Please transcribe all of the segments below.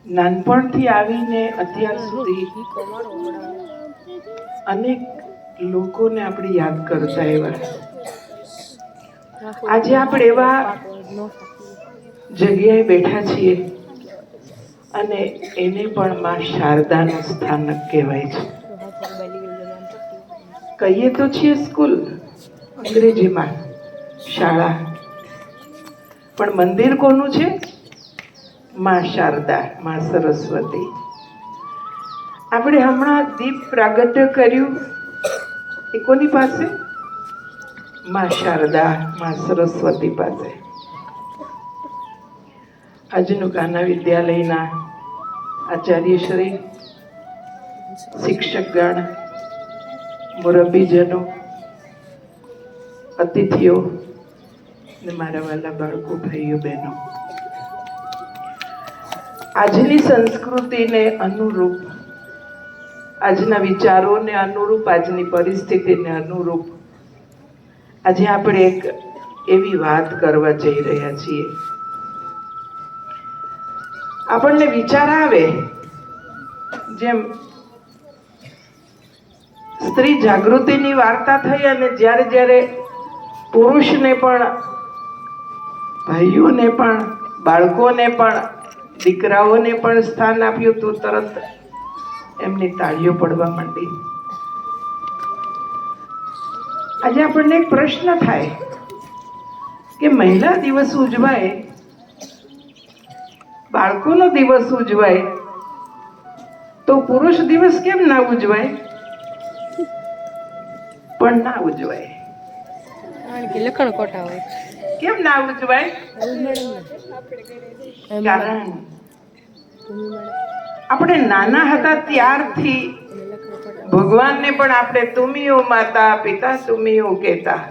નાનપણથી આવીને અત્યાર સુધી અનેક લોકોને આપણે યાદ કરતા એવા આજે આપણે એવા જગ્યાએ બેઠા છીએ અને એને પણ માં શારદાનું સ્થાનક કહેવાય છે. કહીએ તો છીએ સ્કૂલ, અંગ્રેજીમાં શાળા, પણ મંદિર કોનું છે? માં શારદા, માં સરસ્વતી. આપણે હમણાં દીપ પ્રાગટ્ય કર્યું એ કોની પાસે? માં શારદા, માં સરસ્વતી પાસે. આજનું કાના વિદ્યાલયના આચાર્યશ્રી, શિક્ષકગણ, મુરબ્બીજનો, અતિથિઓ ને મારા વાલા બાળકો, ભાઈઓ, બહેનો, આજની સંસ્કૃતિને અનુરૂપ, આજના વિચારોને અનુરૂપ, આજની પરિસ્થિતિને અનુરૂપ આજે આપણે એક એવી વાત કરવા જઈ રહ્યા છીએ. આપણને વિચાર આવે, જેમ સ્ત્રી જાગૃતિની વાર્તા થઈ અને જ્યારે જ્યારે પુરુષને પણ, ભાઈઓને પણ, બાળકોને પણ, દીકરાઓને પણ સ્થાન આપ્યું તો તરત એમની તાળીઓ પડવા માંડી. આજે આપણને એક પ્રશ્ન થાય કે મહિલા દિવસ ઉજવાય, બાળકોનો દિવસ ઉજવાય, તો પુરુષ દિવસ કેમ ના ઉજવાય? પણ ના ઉજવાય. લખણ કોટા હોય કેમ ના ઉજવાય? કારણ આપણે નાના હતા ત્યારથી ભગવાનને પણ આપણે તુમિયો માતા પિતા તુમિયો કહેતા.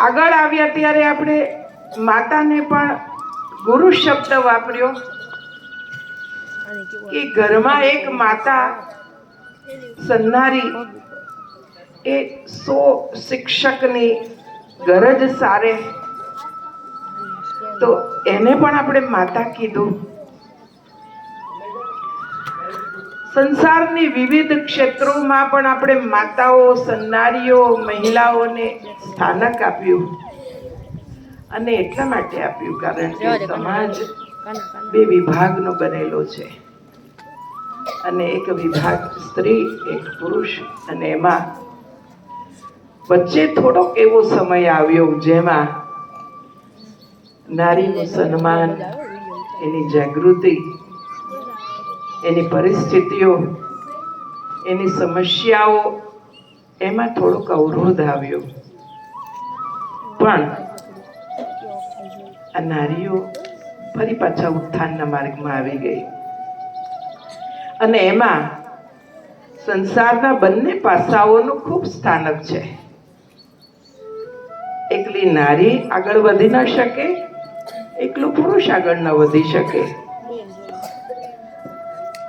આગળ આવ્યા ત્યારે આપણે માતાને પણ ગુરુ શબ્દ વાપર્યો કે ઘરમાં એક માતા સન્નારી એ 100 શિક્ષકની ગરજ સારે, તો એને પણ આપણે માતા કીધું. સંસારની વિવિધ ક્ષેત્રોમાં પણ આપણે માતાઓ, સન્નારીઓ, મહિલાઓને સ્થાનક આપ્યું. અને એટલા માટે આપ્યું કારણ કે સમાજ બે વિભાગનો બનેલો છે, અને એક વિભાગ સ્ત્રી, એક પુરુષ, અને એમાં વચ્ચે થોડોક એવો સમય આવ્યો જેમાં નારીનું સન્માન, એની જાગૃતિ, એની પરિસ્થિતિઓ, એની સમસ્યાઓ, એમાં થોડોક અવરોધ આવ્યો. પણ આ નારીઓ ફરી પાછા ઉત્થાનના માર્ગમાં આવી ગઈ. અને એમાં સંસારના બંને પાસાઓનું ખૂબ સ્થાનક છે. એકલી નારી આગળ વધી ન શકે, એકલો પુરુષ આગળ ન વધી શકે.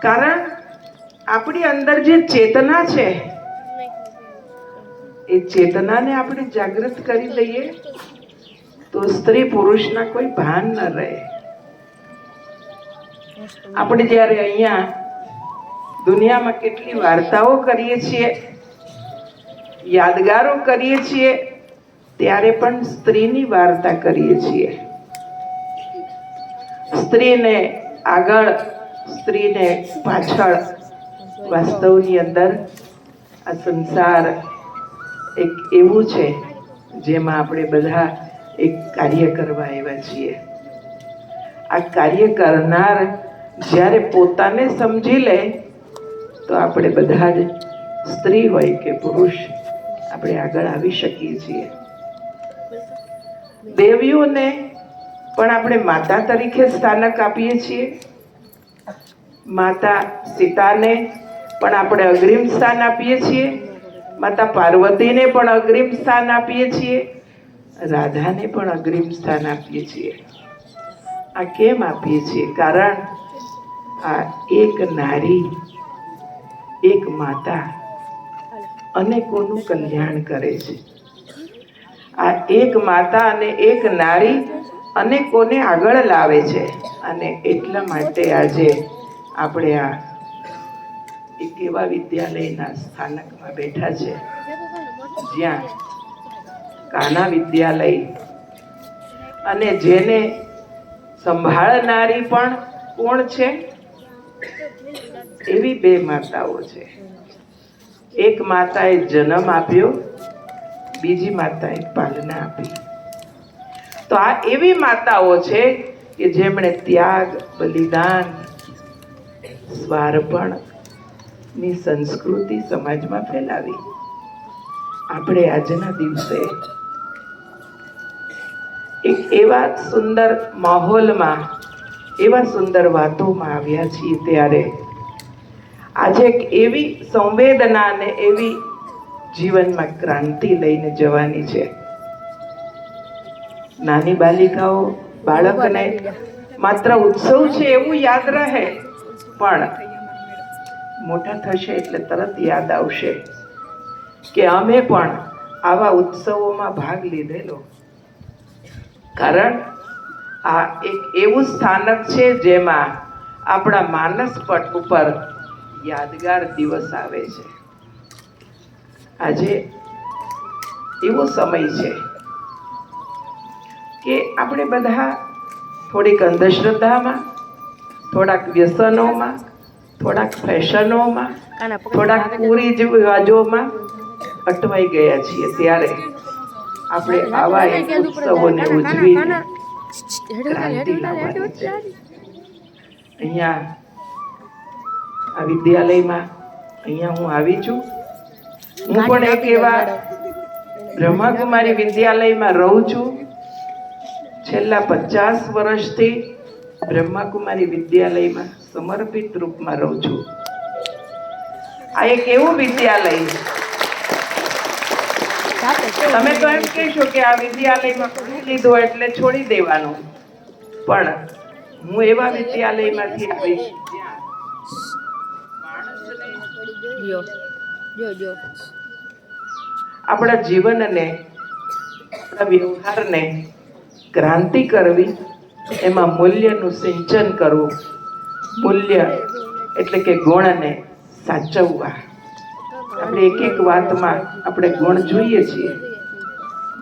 કારણ આપણી અંદર જે ચેતના છે એ ચેતનાને આપણે જાગૃત કરી દઈએ તો સ્ત્રી પુરુષના કોઈ ભાન ન રહે. આપણે જ્યારે અહીંયા દુનિયામાં કેટલી વાર્તાઓ કરીએ છીએ, યાદગારો કરીએ છીએ, ત્યારે પણ સ્ત્રીની વાર્તા કરીએ છીએ. સ્ત્રીને આગળ, સ્ત્રીને પાછળ. વાસ્તવની અંદર આ સંસાર એક એવું છે જેમાં આપણે બધા એક કાર્ય કરવા આવ્યા છીએ. આ કાર્ય કરનાર જ્યારે પોતાને સમજી લે તો આપણે બધા જ, સ્ત્રી હોય કે પુરુષ, આપણે આગળ આવી શકીએ છીએ. દેવીઓને પણ આપણે માતા તરીકે સ્થાનક આપીએ છીએ. માતા સીતાને પણ આપણે અગ્રીમ સ્થાન આપીએ છીએ. માતા પાર્વતીને પણ અગ્રીમ સ્થાન આપીએ છીએ. રાધાને પણ અગ્રીમ સ્થાન આપીએ છીએ. આ કેમ આપીએ છીએ? કારણ આ એક નારી, એક માતા અનેકોનું કલ્યાણ કરે છે. આ એક માતા અને એક નારી અનેકોને આગળ લાવે છે. અને એટલા માટે આજે આપણે આ એક એવા વિદ્યાલયના સ્થાનકમાં બેઠા છે જ્યાં કાના વિદ્યાલય અને જેને સંભાળનારી પણ કોણ છે? એવી બે માતાઓ છે. એક માતાએ જન્મ આપ્યો, બીજી માતાએ પાલના આપી. તો આ એવી માતાઓ છે કે જેમણે ત્યાગ, બલિદાન, સ્વાર્પણની સંસ્કૃતિ સમાજમાં ફેલાવી. આપણે આજના દિવસે એક એવા સુંદર માહોલમાં, એવા સુંદર વાતોમાં આવ્યા છીએ ત્યારે આજે એક એવી સંવેદના અને એવી જીવનમાં ક્રાંતિ લઈને જવાની છે. નાની બાલિકાઓ, બાળકને માત્ર ઉત્સવ છે એવું યાદ રહે, પણ મોટા થશે એટલે તરત યાદ આવશે કે અમે પણ આવા ઉત્સવોમાં ભાગ લીધેલો. કારણ આ એક એવું સ્થાનક છે જેમાં આપણા માનસ પટ ઉપર યાદગાર દિવસ આવે છે. આજે એવો સમય છે કે આપણે બધા થોડીક અંધશ્રદ્ધામાં, થોડાક વ્યસનોમાં, થોડાક ફેશનોમાં, થોડાક કુરિવાજોમાં અટવાઈ ગયા છીએ. ત્યારે આપણે આવા એક ઉત્સવોને ઉજવીને ક્રાંતિ લાવવાની છે. અહીંયા આ વિદ્યાલયમાં અહીંયા હું આવી છું. હું પણ એક એવા બ્રહ્માકુમારી વિદ્યાલયમાં રહું છું. છેલ્લા 50 વર્ષથી બ્રહ્માકુમારી વિદ્યાલયમાં સમર્પિત રૂપમાં રહું છું. આ એક એવું વિદ્યાલય, તમે તો એમ કહેશો કે આ વિદ્યાલયમાં ભણી લીધું એટલે છોડી દેવાનું, પણ હું એવા વિદ્યાલયમાંથી આવીશ આપણા જીવનને, આપણા વ્યવહારને ક્રાંતિ કરવી, એમાં મૂલ્યનું સિંચન કરવું. મૂલ્ય એટલે કે ગુણને સાચવવા. આપણે એક એક વાતમાં આપણે ગુણ જોઈએ છીએ.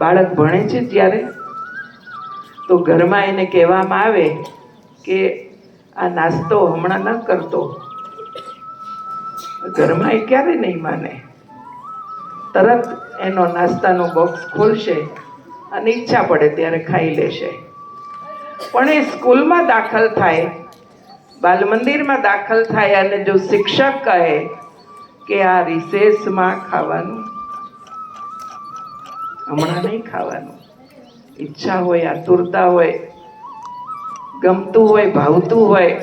બાળક ભણે છે ત્યારે તો ઘરમાં એને કહેવામાં આવે કે આ નાસ્તો હમણાં ન કરતો. ઘરમાં એ ક્યારે નહીં માને. તરત એનો નાસ્તાનો બોક્સ ખોલશે અને ઈચ્છા પડે ત્યારે ખાઈ લેશે. પણ એ સ્કૂલમાં દાખલ થાય, બાલ મંદિરમાં દાખલ થાય અને જો શિક્ષક કહે કે આ રિસેસમાં ખાવાનું, હમણાં નહીં ખાવાનું, ઈચ્છા હોય, આતુરતા હોય, ગમતું હોય, ભાવતું હોય,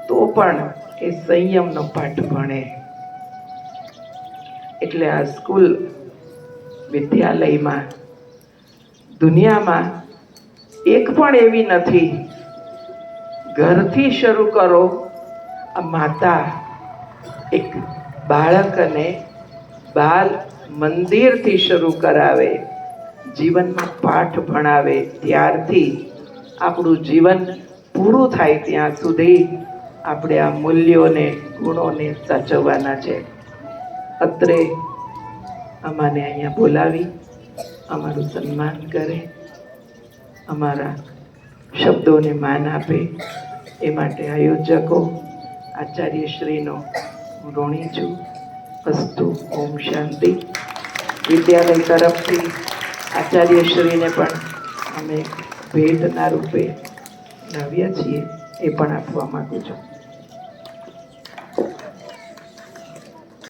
તો પણ એ સંયમનો પાઠ ભણે. એટલે આ સ્કૂલ વિદ્યાલયમાં, દુનિયામાં એક પણ એવી નથી. ઘરથી શરૂ કરો. આ માતા એક બાળકને બાલ મંદિરથી શરૂ કરાવે, જીવનમાં પાઠ ભણાવે, ત્યારથી આપણું જીવન પૂરું થાય ત્યાં સુધી આપણે આ મૂલ્યોને, ગુણોને સાચવવાના છે. અત્રે અમાને અહીંયા બોલાવી અમારું સન્માન કરે, અમારા શબ્દોને માન આપે, એ માટે આયોજકો આચાર્યશ્રીનો હું ઋણી છું. અસ્તુ. ઓમ શાંતિ. વિદ્યાલય તરફથી આચાર્યશ્રીને પણ અમે ભેટના રૂપે લાવ્યા છીએ, એ પણ આપવા માંગુ છું.